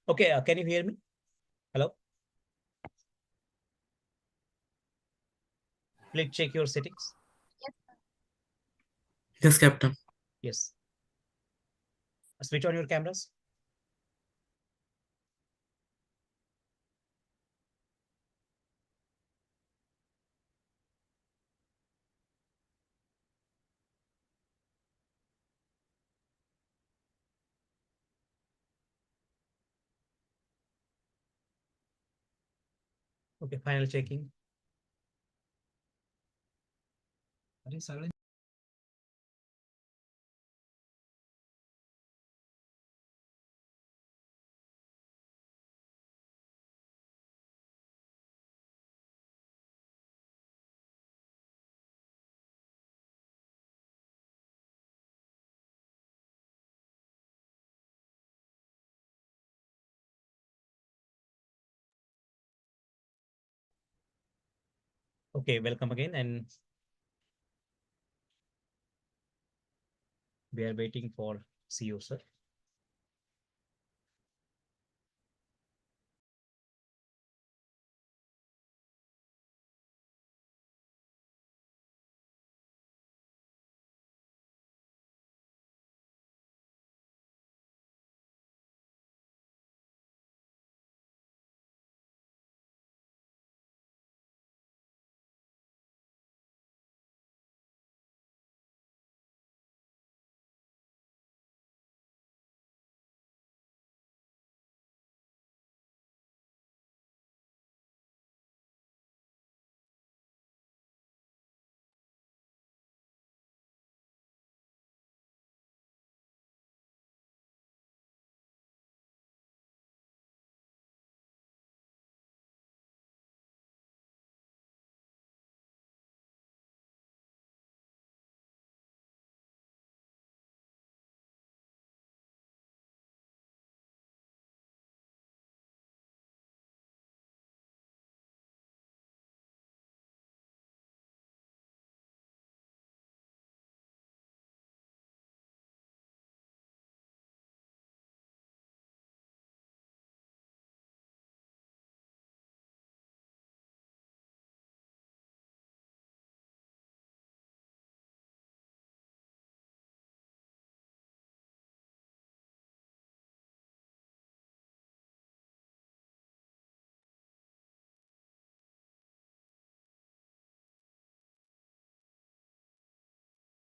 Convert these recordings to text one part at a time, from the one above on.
Okay, can you hear me? Hello? Please check your settings. Yes, Captain. Yes. Switch on your cameras. Okay, final checking. Okay, welcome again, and we are waiting for CEO, sir.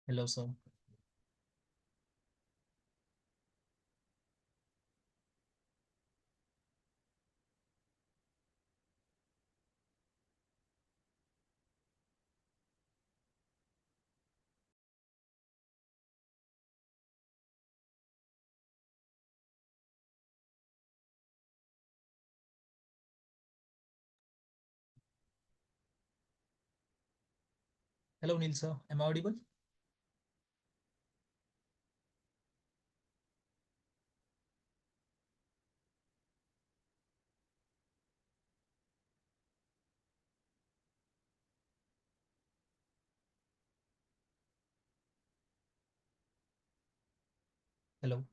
Hello, sir. Hello, Neil, sir. Am I audible? Hello.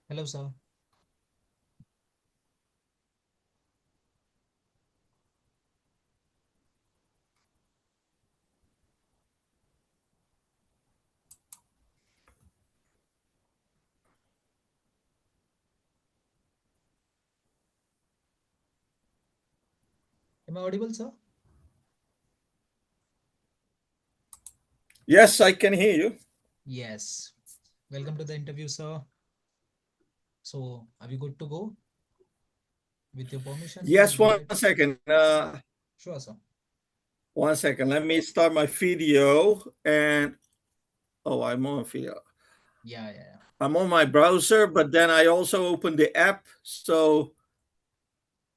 Hello, sir. Am I audible, sir? Yes, I can hear you. Yes. Welcome to the interview, sir. So, are we good to go? With your permission, Yes, go one ahead. second. Sure, sir. 1 second. Let me start my video and I'm on video. Yeah. I'm on my browser, but then I also open the app, so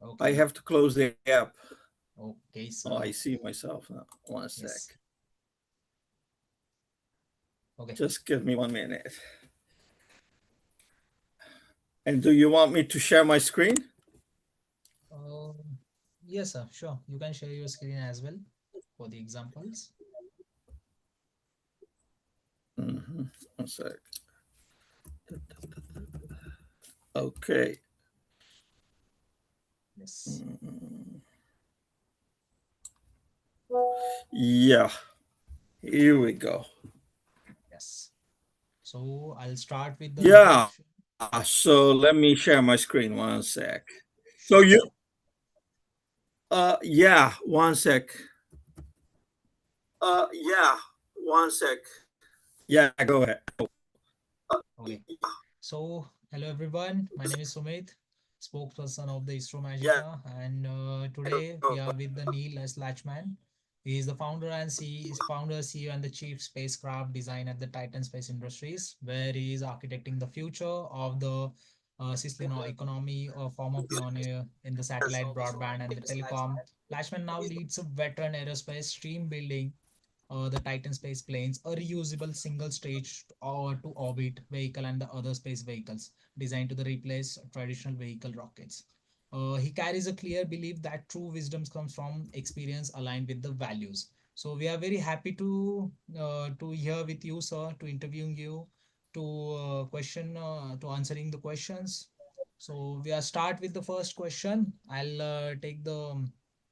I Okay. have to close the app. Okay, Oh, I so see myself now. One sec. yes. Okay. Just give me 1 minute. And do you want me to share my screen? Yes, sir. Sure. You can share your screen as well for the examples. Mm-hmm. One sec. Okay. Yes. Yeah. Here we go. Yes. So I'll start with the Yeah. introduction. So let me share my screen. One sec. So Sure. yeah. One sec. Yeah. One sec. Yeah. Go ahead. Okay. So hello everyone. My name is Sumit, spokesperson of the ISRO Yeah. Magica, and today we are with the Neil S. Lachman. He is the founder, CEO, and the chief spacecraft design at the Titan Space Industries, where he is architecting the future of the Cislino economy, a former pioneer in the satellite broadband and the telecom. Lachman now leads a veteran aerospace stream building the Titan space planes, a reusable single stage or to orbit vehicle and the other space vehicles designed to the replace traditional vehicle rockets. He carries a clear belief that true wisdom comes from experience aligned with the values. So we are very happy to hear with you, sir, to interviewing you, to answering the questions. So we are start with the first question. I'll take the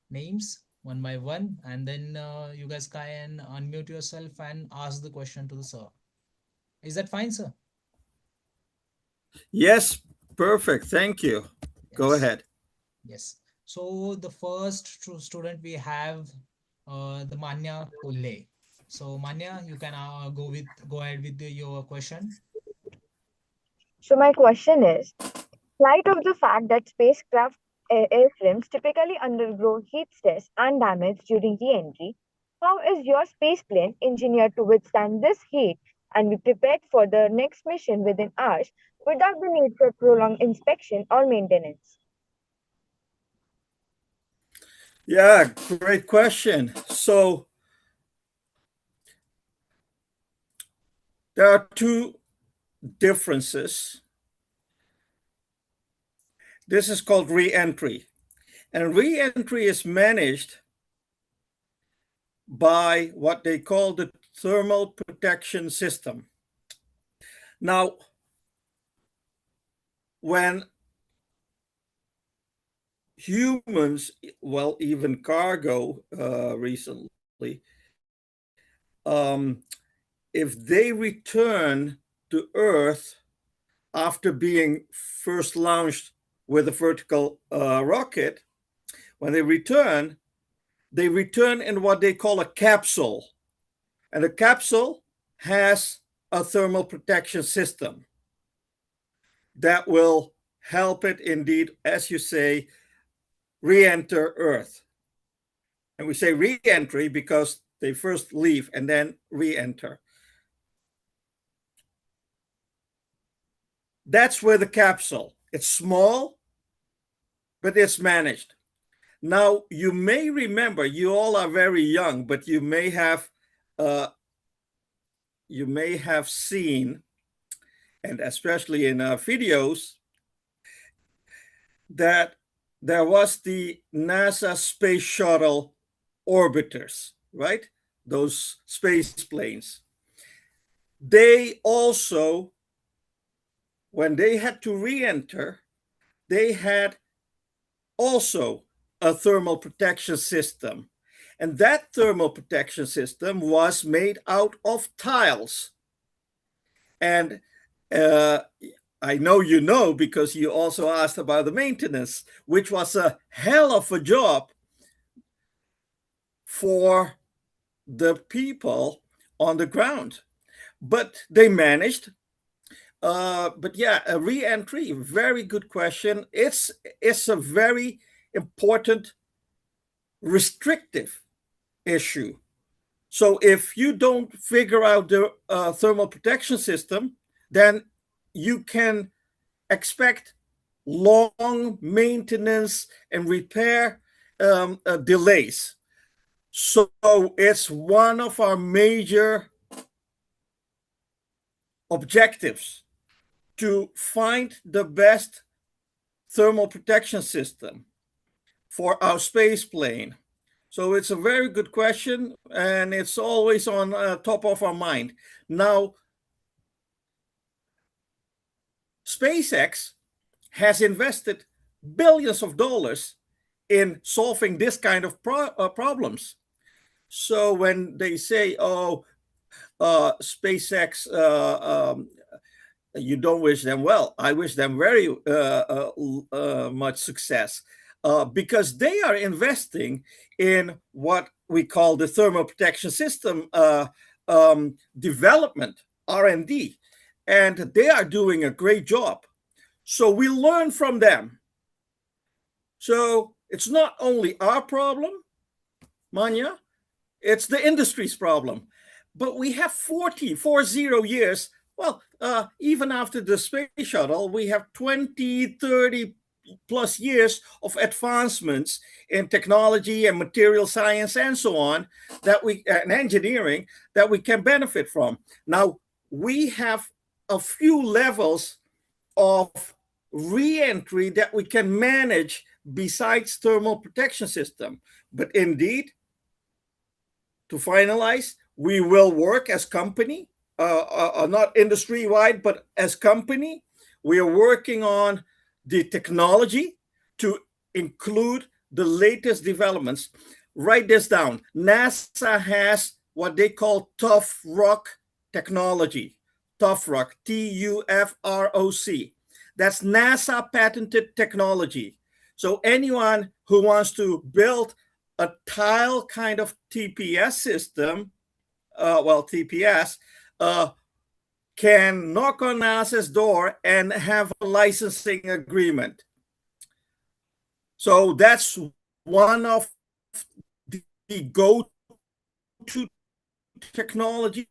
names one by one, and then you guys can unmute yourself and ask the question to the sir. Is that fine, sir? Yes. Perfect. Thank you. Go Yes. ahead. Yes. So the first student we have the Manya Kulle. So Manya, you can go ahead with your question. So my question is, light of the fact that spacecraft airframes typically undergo heat stress and damage during re-entry, how is your spaceplane engineered to withstand this heat and be prepared for the next mission within hours without the need for prolonged inspection or maintenance? Yeah. Great question. So there are two differences. This is called re-entry. And re-entry is managed by what they call the thermal protection system. Now, when humans, well, even cargo recently, um, if they return to Earth after being first launched with a vertical rocket, when they return in what they call a capsule. And the capsule has a thermal protection system that will help it indeed, as you say, re-enter Earth. And we say re-entry because they first leave and then re-enter. That's where the capsule. It's small, but it's managed. Now you may remember, you all are very young, but uh, you may have seen, and especially in videos, that there was the NASA space shuttle orbiters, right? Those space planes. They also, when they had to re-enter, they had also a thermal protection system. And that thermal protection system was made out of tiles. And uh, I know you know because you also asked about the maintenance, which was a hell of a job for the people on the ground. But they managed. But yeah, a re-entry, very good question. It's a very important restrictive issue. So if you don't figure out the thermal protection system, then you can expect long maintenance and repair delays. So it's one of our major objectives to find the best thermal protection system for our space plane. So it's a very good question, and it's always on top of our mind. Now, SpaceX has invested billions of dollars in solving this kind of problems. So when they say, "Oh, SpaceX, you don't wish them well," I wish them very much success, because they are investing in what we call the thermal protection system development, R&D, and they are doing a great job. So we learn from them. So it's not only our problem, Manya, it's the industry's problem. But we have 40 years. Well, even after the space shuttle, we have 20, 30 plus years of advancements in technology and material science and so on, that we and engineering, that we can benefit from. Now, we have a few levels of re-entry that we can manage besides thermal protection system. But indeed, to finalize, we will work as company, not industry wide, but as company. We are working on the technology to include the latest developments. Write this down. NASA has what they call TUFROC technology. TUFROC, TUFROC. That's NASA patented technology. So anyone who wants to build a tile kind of TPS system, TPS, can knock on NASA's door and have a licensing agreement. So that's one of the go-to technologies.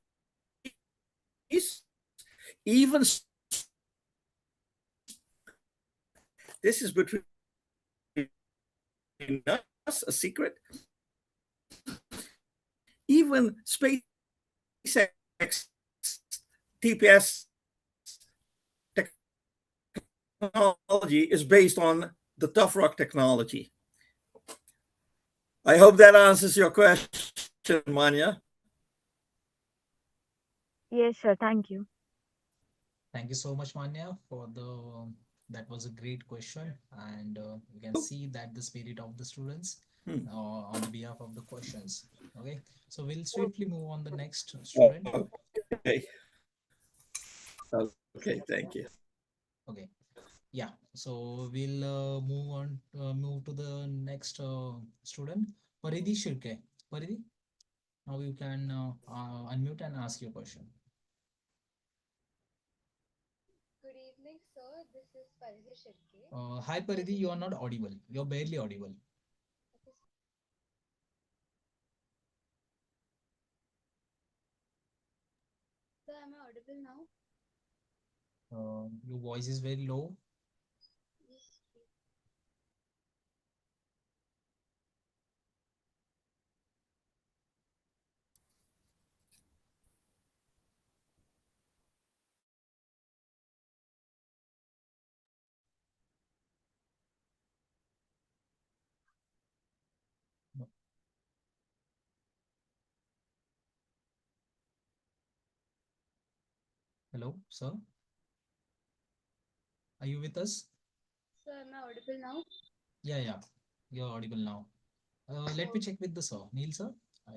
Even this is between us, a secret. Even SpaceX TPS technology is based on the TUFROC technology. I hope that answers your question, Manya. Yes, sir. Thank you. Thank you so much, Manya, for that was a great question, and you can see that the spirit of the students on behalf of the questions. Okay, so we'll swiftly move on the next student. Okay. Okay, thank you. Okay, yeah, so we'll move to the next student, Paridhi Shirke. Paridhi, now you can unmute and ask your question. Good evening, sir. This is Paridhi Shirke. Hi, Paridhi, you are not audible. You're barely audible. Sir, am I audible now? Your voice is very low. Yes. Hello, sir. Are you with us? Sir, am I audible now? Yeah, you're audible now. Let me check with the sir. Neil, sir. Hi.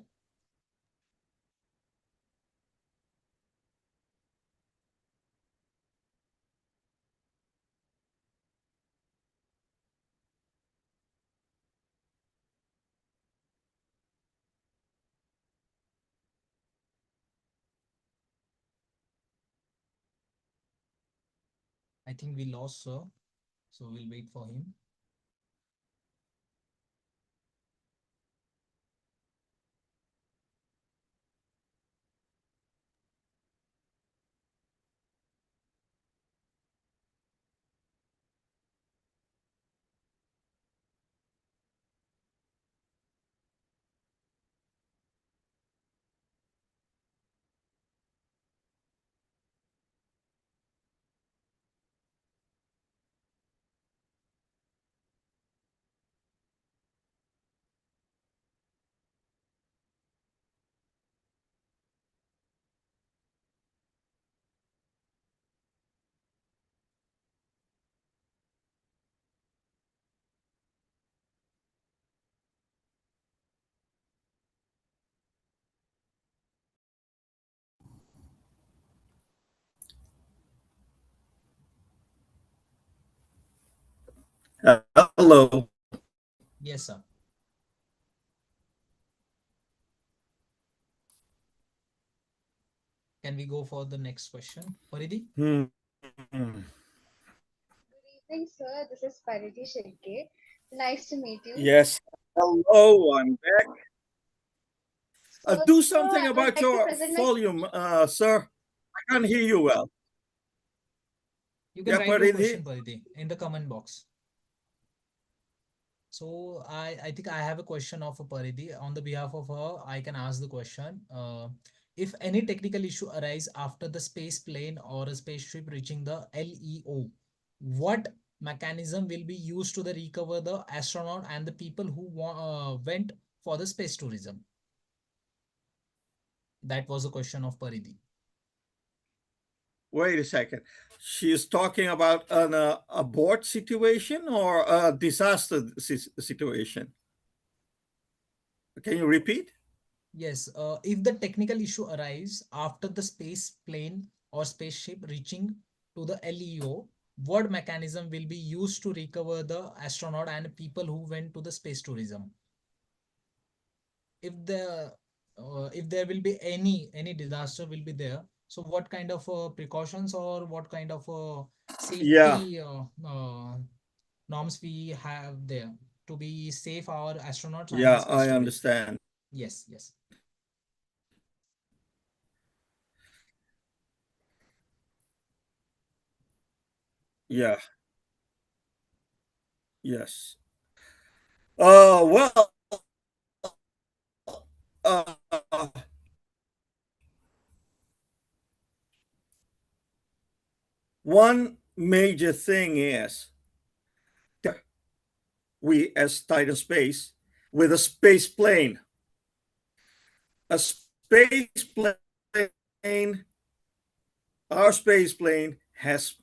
I think we lost sir, so we'll wait for him. Hello. Yes, sir. Can we go for the next question, Paridhi? Hmm. Good evening, sir. This is Pariti Shirke. Nice to meet you. Yes. Hello, I'm back. So, Do sir, something I'd about like to your present my volume, sir. I can't hear you well. You can Yeah, write your Paridhi. question, Paridhi, in the comment box. So I think I have a question of a Paridhi. On the behalf of her, I can ask the question. If any technical issue arise after the space plane or a spaceship reaching the LEO, what mechanism will be used to the recover the astronaut and the people who went for the space tourism? That was a question of Paridhi. Wait a second. She is talking about an abort situation or a disaster situation. Can you repeat? Yes, if the technical issue arise after the space plane or spaceship reaching to the LEO, what mechanism will be used to recover the astronaut and people who went to the space tourism? If if there will be any disaster will be there, so what kind of precautions or what kind of Yeah, safety norms we have there to be safe our astronauts and the yeah, space I tourism? understand. Yes, yes. Yeah, yes. Well, uh, one major thing is we as Titan Space with a space plane. A space plane, our space plane has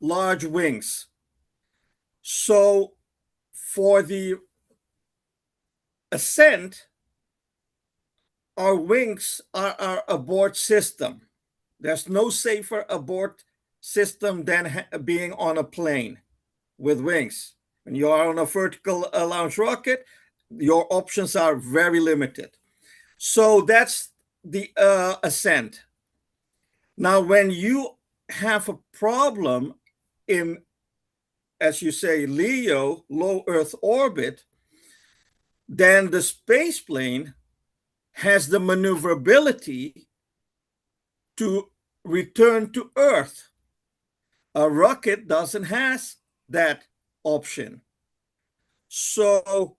large wings. So for the ascent, our wings are our abort system. There's no safer abort system than being on a plane with wings. When you are on a vertical launch rocket, your options are very limited. So that's the ascent. Now, when you have a problem in, as you say, LEO, low Earth orbit, then the space plane has the maneuverability to return to Earth. A rocket doesn't have that option. So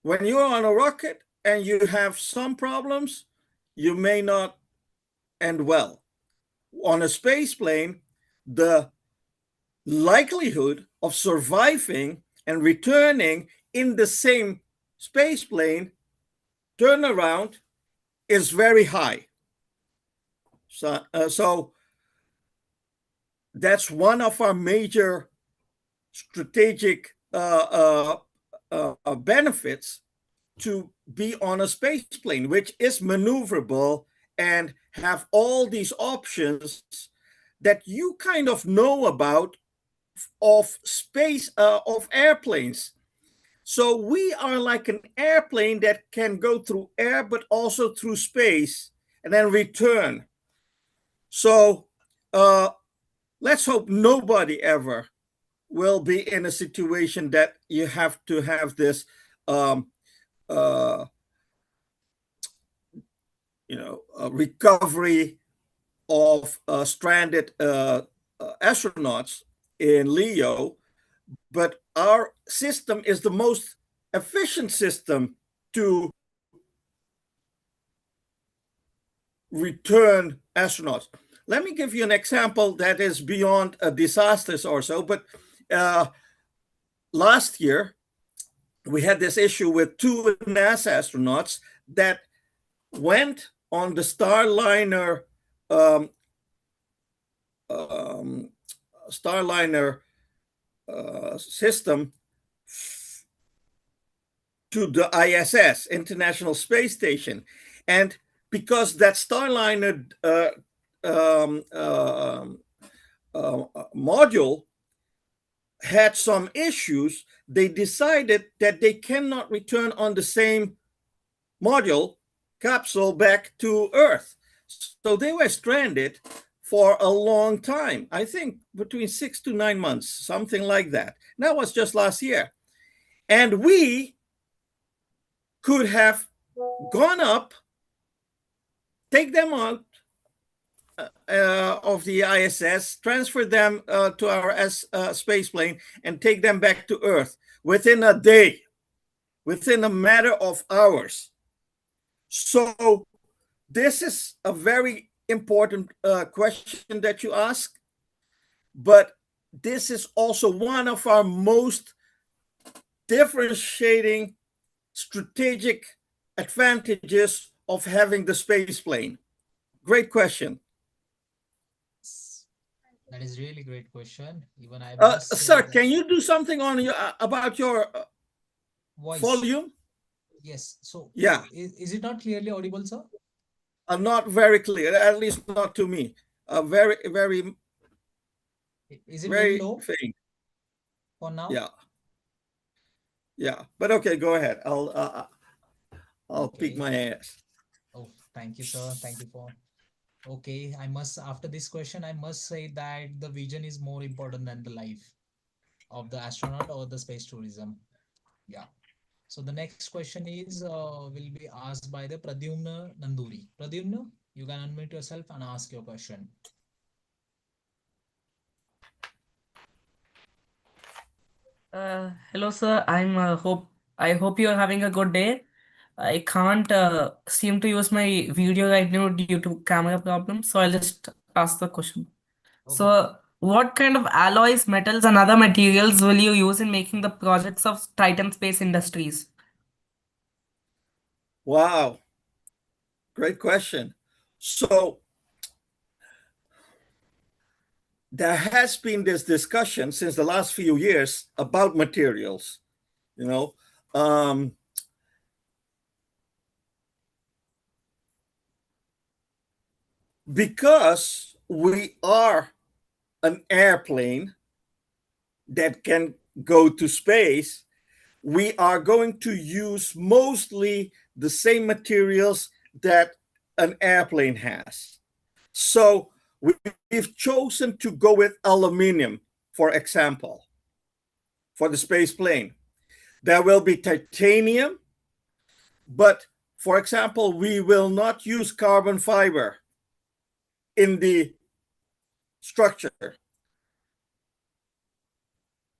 when you're on a rocket and you have some problems, you may not end well. On a space plane, the likelihood of surviving and returning in the same space plane turnaround is very high. So that's one of our major strategic benefits to be on a space plane, which is maneuverable and have all these options that you kind of know about of space of airplanes. So we are like an airplane that can go through air but also through space and then return. So let's hope nobody ever will be in a situation that you have to have this um, uh, recovery of stranded astronauts in LEO, but our system is the most efficient system to return astronauts. Let me give you an example that is beyond disasters or so, but last year we had this issue with two NASA astronauts that went on the Starliner um, um, Starliner system to the ISS, International Space Station. And because that Starliner um, uh, module, had some issues, they decided that they cannot return on the same module capsule back to Earth. So they were stranded for a long time. I think between 6 to 9 months, something like that. That was just last year. And we could have gone up, take them out of the ISS, transfer them to our space plane, and take them back to Earth within a day, within a matter of hours. So this is a very important question that you ask, but this is also one of our most differentiating strategic advantages of having the space plane. Great question. That is really great question. Even I must say Sir, that can you do something on your about your voice. volume? Yes. So Yeah, is it not clearly audible, sir? not very clear, at least not to me. Very, very, Is it very very low faint. for now? Yeah, yeah. But okay, go ahead. I'll peek Okay. my ass. Oh, thank you, sir. Thank you for. Okay, after this question, I must say that the vision is more important than the life of the astronaut or the space tourism. Yeah. So the next question will be asked by the Pradyumna Nanduri. Pradyumna, you can unmute yourself and ask your question. Hello, sir. I hope you are having a good day. I can't seem to use my video right now due to camera problems, so I'll just ask the question. Okay. So, what kind of alloys, metals, and other materials will you use in making the projects of Titan Space Industries? Wow, great question. So there has been this discussion since the last few years about materials. You know, because we are an airplane that can go to space, we are going to use mostly the same materials that an airplane has. So we've chosen to go with aluminum, for example, for the space plane. There will be titanium, but for example, we will not use carbon fiber in the structure.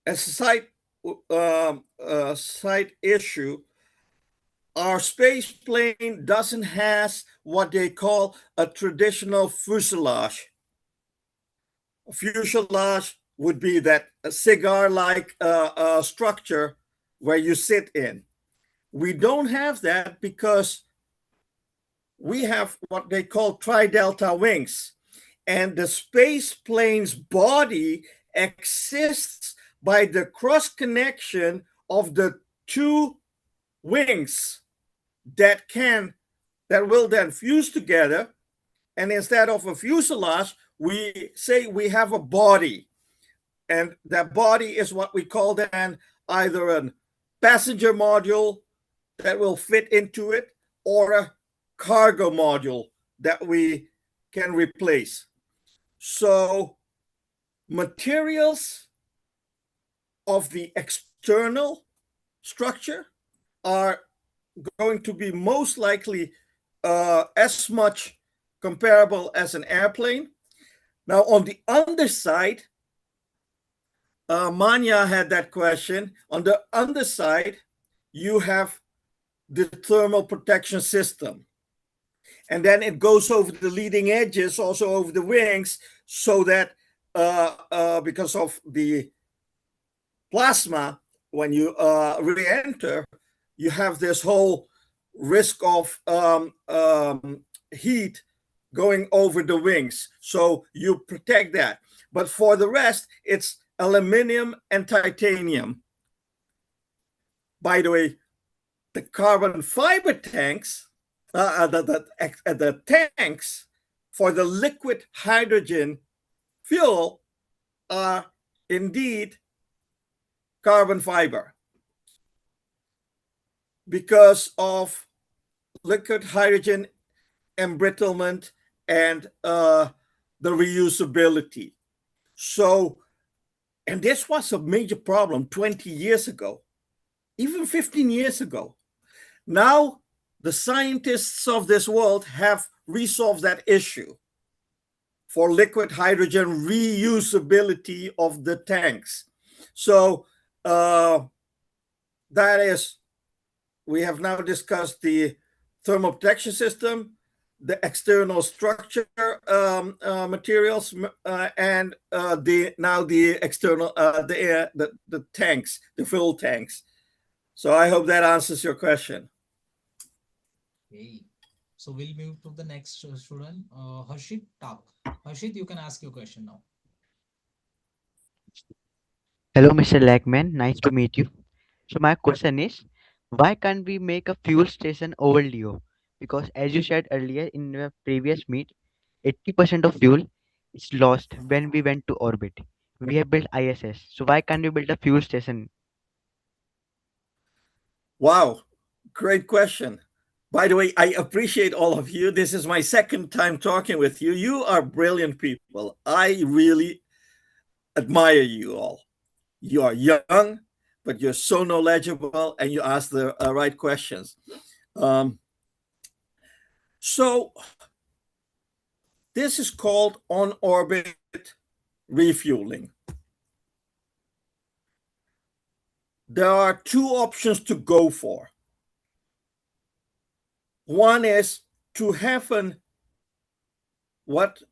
As a side issue, our space plane doesn't have what they call a traditional fuselage. A fuselage would be that cigar-like structure where you sit in. We don't have that because we have what they call tri-delta wings. And the space plane's body exists by the cross connection of the two wings that will then fuse together. And instead of a fuselage, we say we have a body. And that body is what we call then either a passenger module that will fit into it or a cargo module that we can replace. So materials of the external structure are going to be most likely as much comparable as an airplane. Now, on the underside, Manya had that question. On the underside, you have the thermal protection system. And then it goes over the leading edges, also over the wings, so that because of the plasma, when you re-enter, you have this whole risk of heat going over the wings. So you protect that. But for the rest, it's aluminum and titanium. By the way, the carbon fiber tanks, the tanks for the liquid hydrogen fuel are indeed carbon fiber because of liquid hydrogen embrittlement and the reusability. So, and this was a major problem 20 years ago, even 15 years ago. Now, the scientists of this world have resolved that issue for liquid hydrogen reusability of the tanks. So that is, we have now discussed the thermal protection system, the external structure materials, and the external the tanks, the fuel tanks. So I hope that answers your question. Okay. So we'll move to the next student, Harshit Tak. Harshit, you can ask your question now. Hello, Mr. Lagman. Nice to meet you. So my question is, why can't we make a fuel station over Leo? Because as you said earlier in the previous meet, 80% of fuel is lost when we went to orbit. We have built ISS. So why can't we build a fuel station? Wow, great question. By the way, I appreciate all of you. This is my second time talking with you. You are brilliant people. I really admire you all. You are young, but you're so knowledgeable and you ask the right questions. So this is called on-orbit refueling. There are two options to go for. One is to have what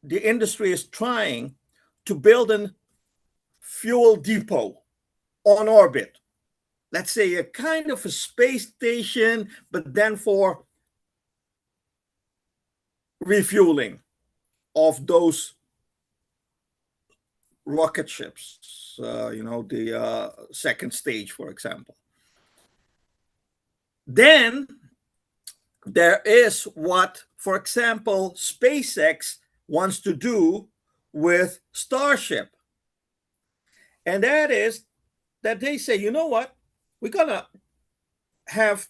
the industry is trying to build a fuel depot on orbit. Let's say a kind of a space station, but then for refueling of those rocket ships, the second stage, for example. Then there is what, for example, SpaceX wants to do with Starship. And that is that they say, you know what, we're going to have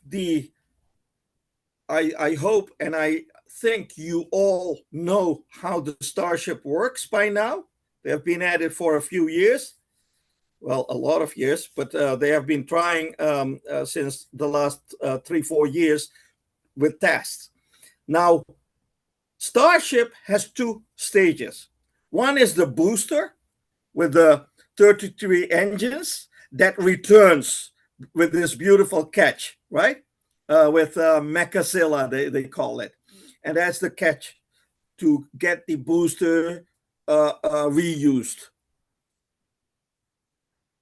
I hope and I think you all know how the Starship works by now. They have been at it for a few years. Well, a lot of years, but they have been trying since the last 3-4 years with tests. Now, Starship has two stages. One is the booster with the 33 engines that returns with this beautiful catch, right? With Mechazilla, they call it. And that's the catch to get the booster reused.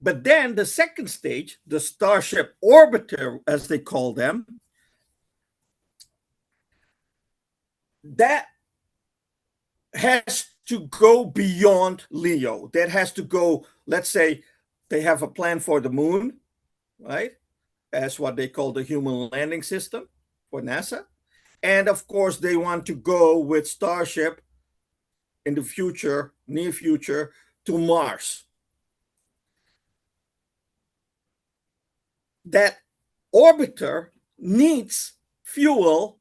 But then the second stage, the Starship Orbiter, as they call them, that has to go beyond LEO. That has to go, let's say, they have a plan for the moon, right? As what they call the human landing system for NASA. And of course, they want to go with Starship in the future, near future, to Mars. That orbiter needs fuel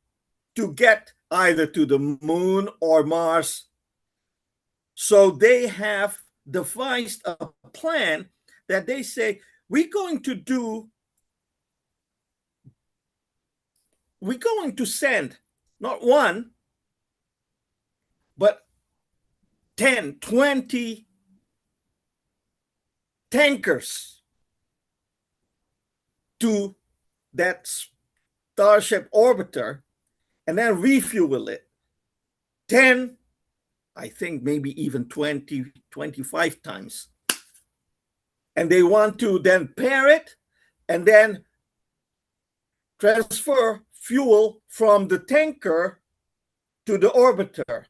to get either to the moon or Mars. So they have devised a plan that they say, we're going to send not one, but 10, 20 tankers to that Starship orbiter and then refuel it 10, I think maybe even 20, 25 times. And they want to then pair it and then transfer fuel from the tanker to the orbiter.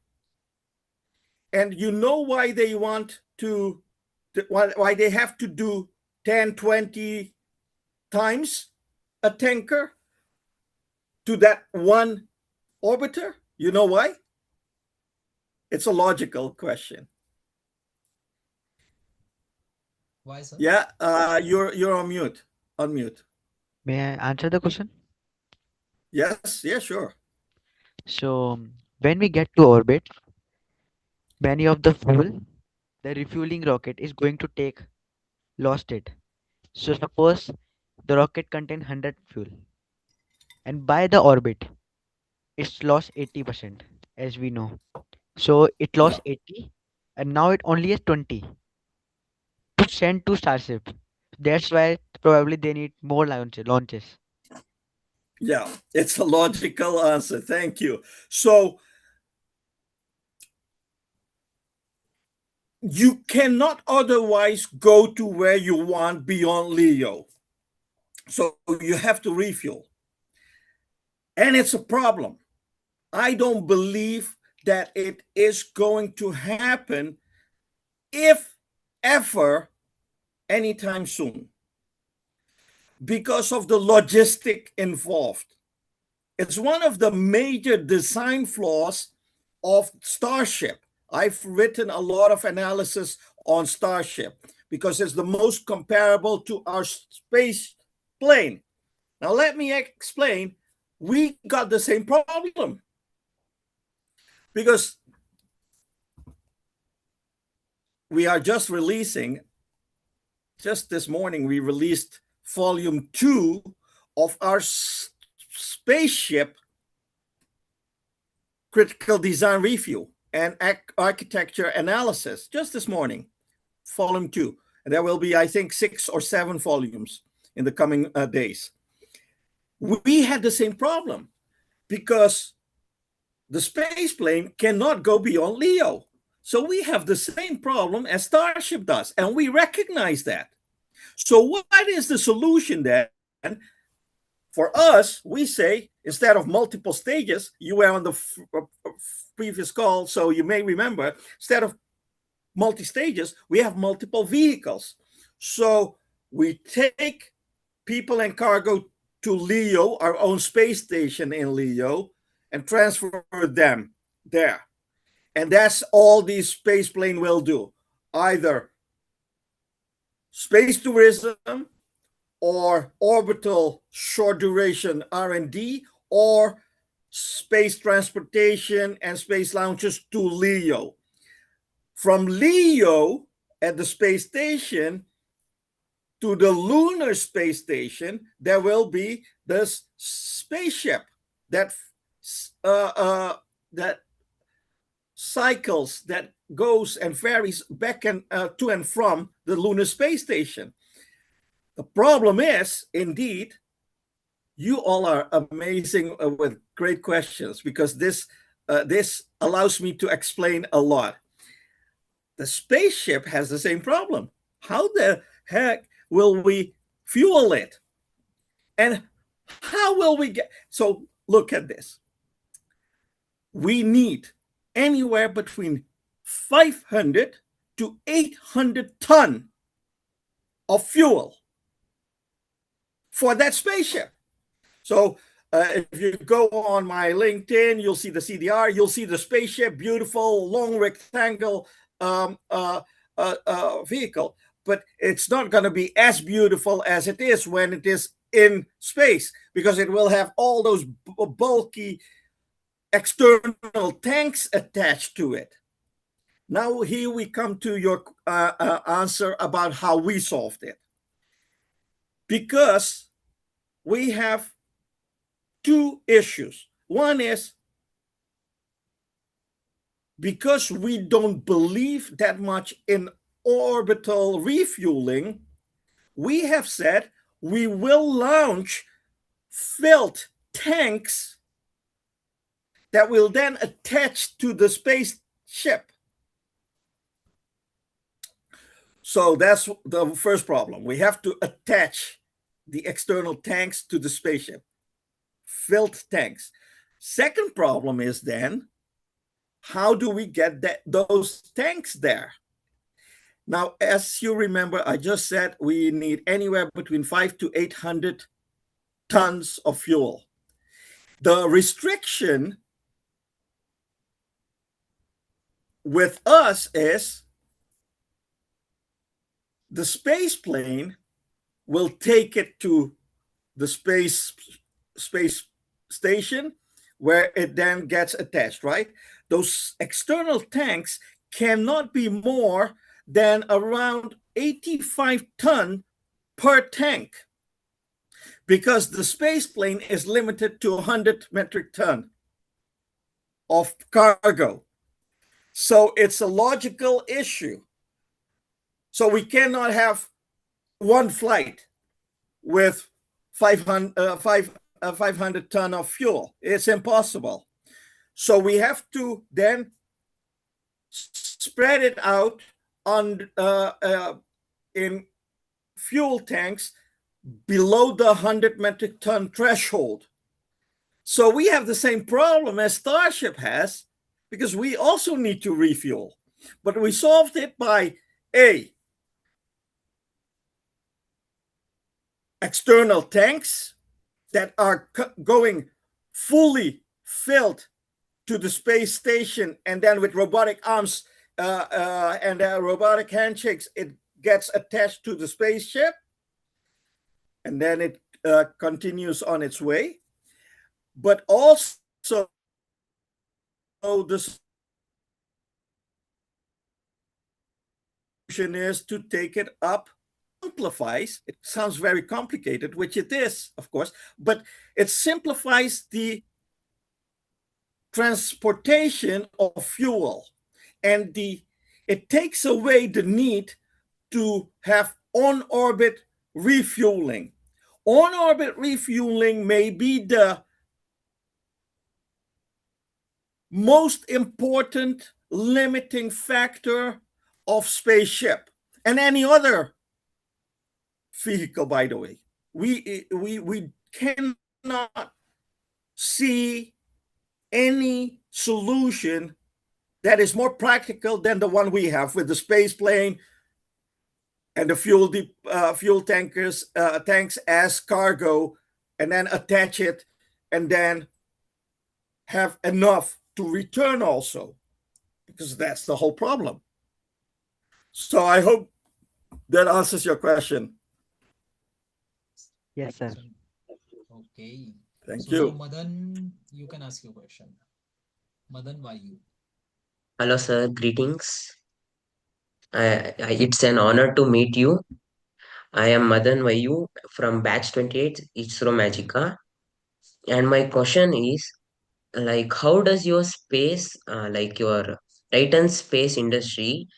And you know why they want to, why they have to do 10, 20 times a tanker to that one orbiter? You know why? It's a logical question. Why, sir? Yeah, you're on mute. Unmute. May I answer the question? Yes, yeah, sure. So, when we get to orbit, many of the fuel, the refueling rocket is going to take lost it. So, suppose the rocket contain 100 fuel, and by the orbit, it's lost 80%, as we know. So, it Yeah, lost 80, and now it only has 20 to send to Starship. That's why probably they need more launches. yeah, it's a logical answer. Thank you. So you cannot otherwise go to where you want beyond Leo. So you have to refuel. And it's a problem. I don't believe that it is going to happen, if ever, anytime soon, because of the logistic involved. It's one of the major design flaws of Starship. I've written a lot of analysis on Starship because it's the most comparable to our space plane. Now, let me explain. We got the same problem because we are just releasing, just this morning, we released volume 2 of our spaceship critical design review and architecture analysis just this morning, volume 2. And there will be, I think, 6 or 7 volumes in the coming days. We had the same problem because the space plane cannot go beyond Leo. So we have the same problem as Starship does, and we recognize that. So what is the solution then? For us, we say, instead of multiple stages, you were on the previous call, so you may remember, instead of multi-stages, we have multiple vehicles. So we take people and cargo to Leo, our own space station in Leo, and transfer them there. And that's all these space plane will do. Either space tourism or orbital short duration R&D or space transportation and space launches to Leo. From Leo at the space station to the lunar space station, there will be this spaceship that that cycles, that goes and varies back and to and from the lunar space station. The problem is, indeed, you all are amazing with great questions, because this allows me to explain a lot. The spaceship has the same problem. How the heck will we fuel it? And how will we get? So look at this. We need anywhere between 500 to 800 ton of fuel for that spaceship. So if you go on my LinkedIn, you'll see the CDR, you'll see the spaceship, beautiful, long rectangle vehicle. But it's not going to be as beautiful as it is when it is in space, because it will have all those bulky external tanks attached to it. Now here we come to your answer about how we solved it. Because we have two issues. One is, because we don't believe that much in orbital refueling, we have said we will launch filled tanks that will then attach to the spaceship. So that's the first problem. We have to attach the external tanks to the spaceship. Filled tanks. Second problem is then, how do we get those tanks there? Now, as you remember, I just said we need anywhere between 500 to 800 tons of fuel. The restriction with us is the space plane will take it to the space station, where it then gets attached, right? Those external tanks cannot be more than around 85 ton per tank, because the space plane is limited to 100 metric ton of cargo. So it's a logical issue. So we cannot have one flight with 500 ton of fuel. It's impossible. So we have to then spread it out on in fuel tanks below the 100 metric ton threshold. So we have the same problem as Starship has, because we also need to refuel. But we solved it by external tanks that are going fully filled to the space station, and then with robotic arms and robotic handshakes, it gets attached to the spaceship, and then it continues on its way. But also, the solution is to take it up. Simplifies, it sounds very complicated, which it is, of course, but it simplifies the transportation of fuel, and it takes away the need to have on-orbit refueling. On-orbit refueling may be the most important limiting factor of spaceship and any other vehicle, by the way. We cannot see any solution that is more practical than the one we have with the space plane and the fuel tankers tanks as cargo, and then attach it, and then have enough to return also, because that's the whole problem. So I hope that answers your question. Yes, sir. Okay. Thank So you. now, Madan, you can ask your question. Madan, why you? Hello, sir. Greetings. It's an honor to meet you. I am Madan Vayu from Batch 28, ISRO Magica. And my question is, like, how does your space, like your Titan space industry,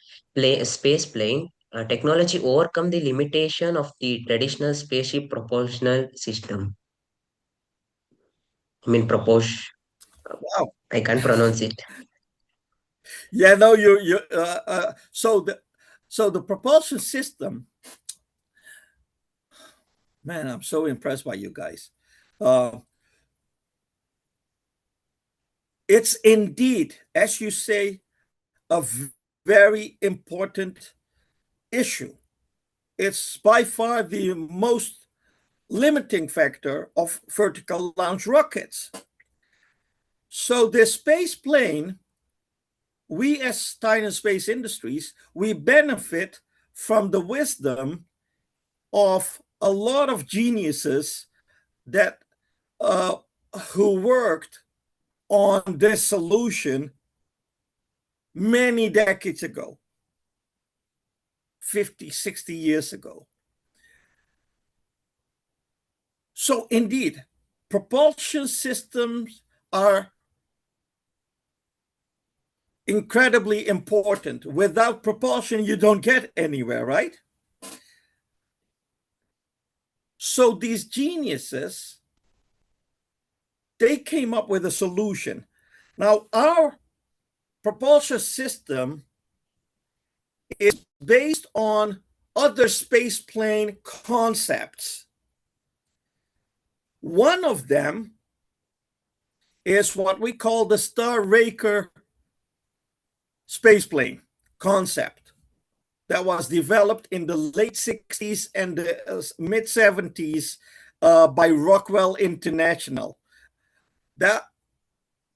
space plane technology overcome the limitation of the traditional spaceship propulsion system? I mean, Wow. I can't pronounce it. Yeah, no, so the propulsion system, man, I'm so impressed by you guys. It's indeed, as you say, a very important issue. It's by far the most limiting factor of vertical launch rockets. So the space plane, we as Titan Space Industries, we benefit from the wisdom of a lot of geniuses that who worked on this solution many decades ago, 50, 60 years ago. So indeed, propulsion systems are incredibly important. Without propulsion, you don't get anywhere, right? So these geniuses, they came up with a solution. Now, our propulsion system is based on other spaceplane concepts. One of them is what we call the Star Raker spaceplane concept that was developed in the late 60s and the mid 70s by Rockwell International. That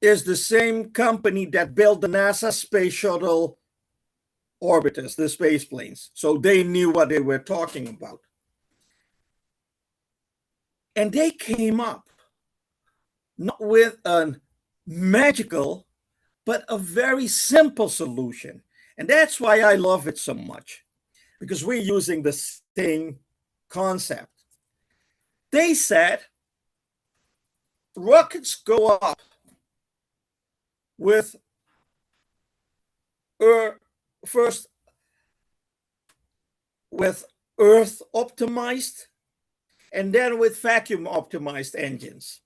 is the same company that built the NASA space shuttle orbiters, the space planes. So they knew what they were talking about. And they came up not with a magical, but a very simple solution. And that's why I love it so much, because we're using the same concept. They said rockets go up with first with Earth optimized and then with vacuum optimized engines.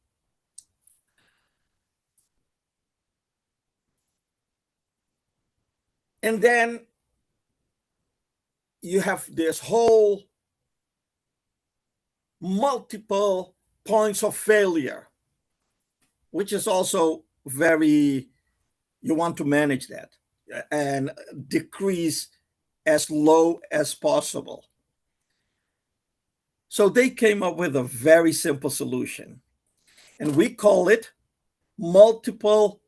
And then you have this whole multiple points of failure, which is also very, you want to manage that and decrease as low as possible. So they came up with a very simple solution, and we call it multi-purpose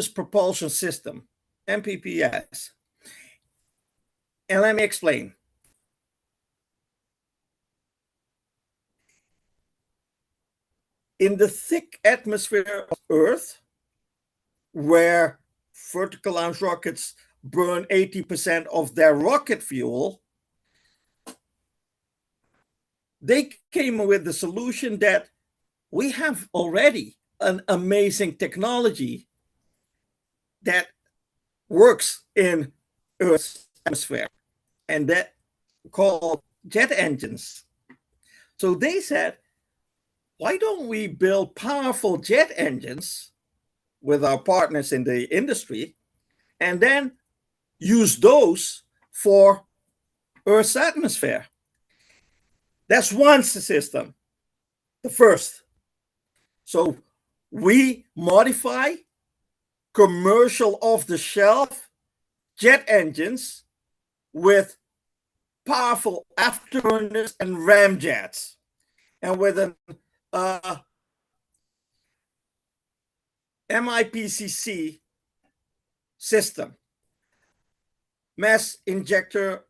propulsion system, MPPS. And let me explain. In the thick atmosphere of Earth, where vertical launch rockets burn 80% of their rocket fuel, they came with the solution that we have already an amazing technology that works in Earth's atmosphere, and that called jet engines. So they said, why don't we build powerful jet engines with our partners in the industry and then use those for Earth's atmosphere? That's one system, the first. So we modify commercial off-the-shelf jet engines with powerful afterburners and ramjets, and with an MIPCC system, mass injector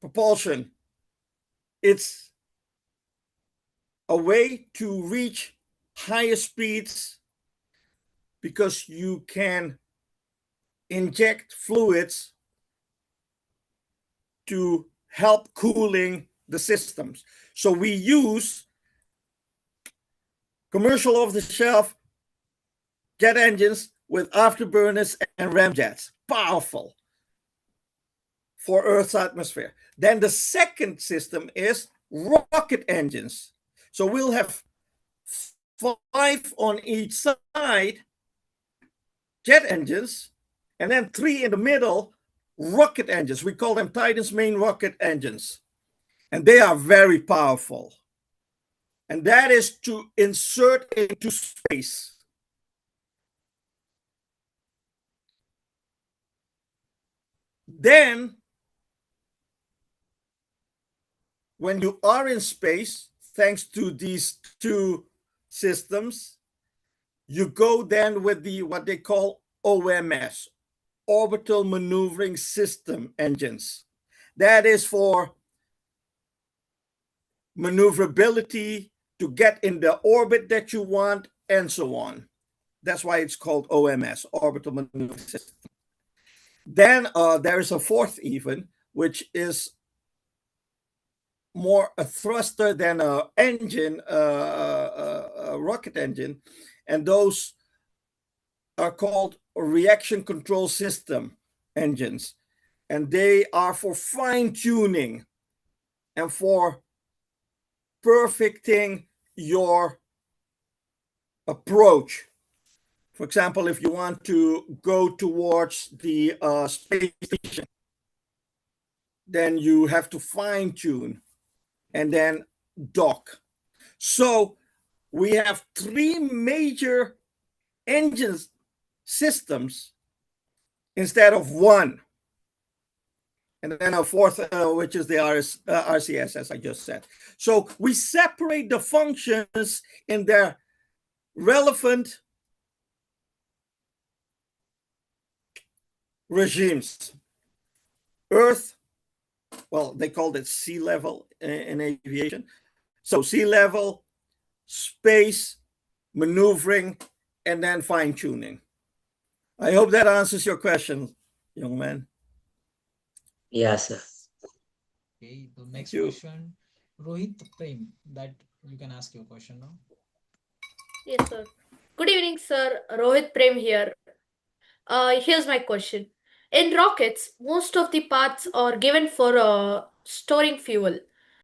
propulsion. It's a way to reach higher speeds because you can inject fluids to help cooling the systems. So we use commercial off-the-shelf jet engines with afterburners and ramjets, powerful for Earth's atmosphere. Then the second system is rocket engines. So we'll have 5 on each side, jet engines, and then 3 in the middle, rocket engines. We call them Titan's main rocket engines. And they are very powerful. And that is to insert into space. Then, when you are in space, thanks to these two systems, you go then with the what they call OMS, orbital maneuvering system engines. That is for maneuverability, to get in the orbit that you want, and so on. That's why it's called OMS, orbital maneuvering system. Then there is a fourth even, which is more a thruster than an engine, a rocket engine, and those are called reaction control system engines, and they are for fine tuning and for perfecting your approach. For example, if you want to go towards the space station, then you have to fine tune and then dock. So we have 3 major engine systems instead of 1. And then a fourth, which is the RCS, as I just said. So we separate the functions in their relevant regimes. Earth, well, they called it sea level in aviation. So sea level, space, maneuvering, and then fine tuning. I hope that answers your question, young man. Yeah, sir. Okay, the next you. question, Rohit Prem, that you can ask your question now. Yes, sir. Good evening, sir. Rohit Prem here. Here's my question. In rockets, most of the parts are given for storing fuel.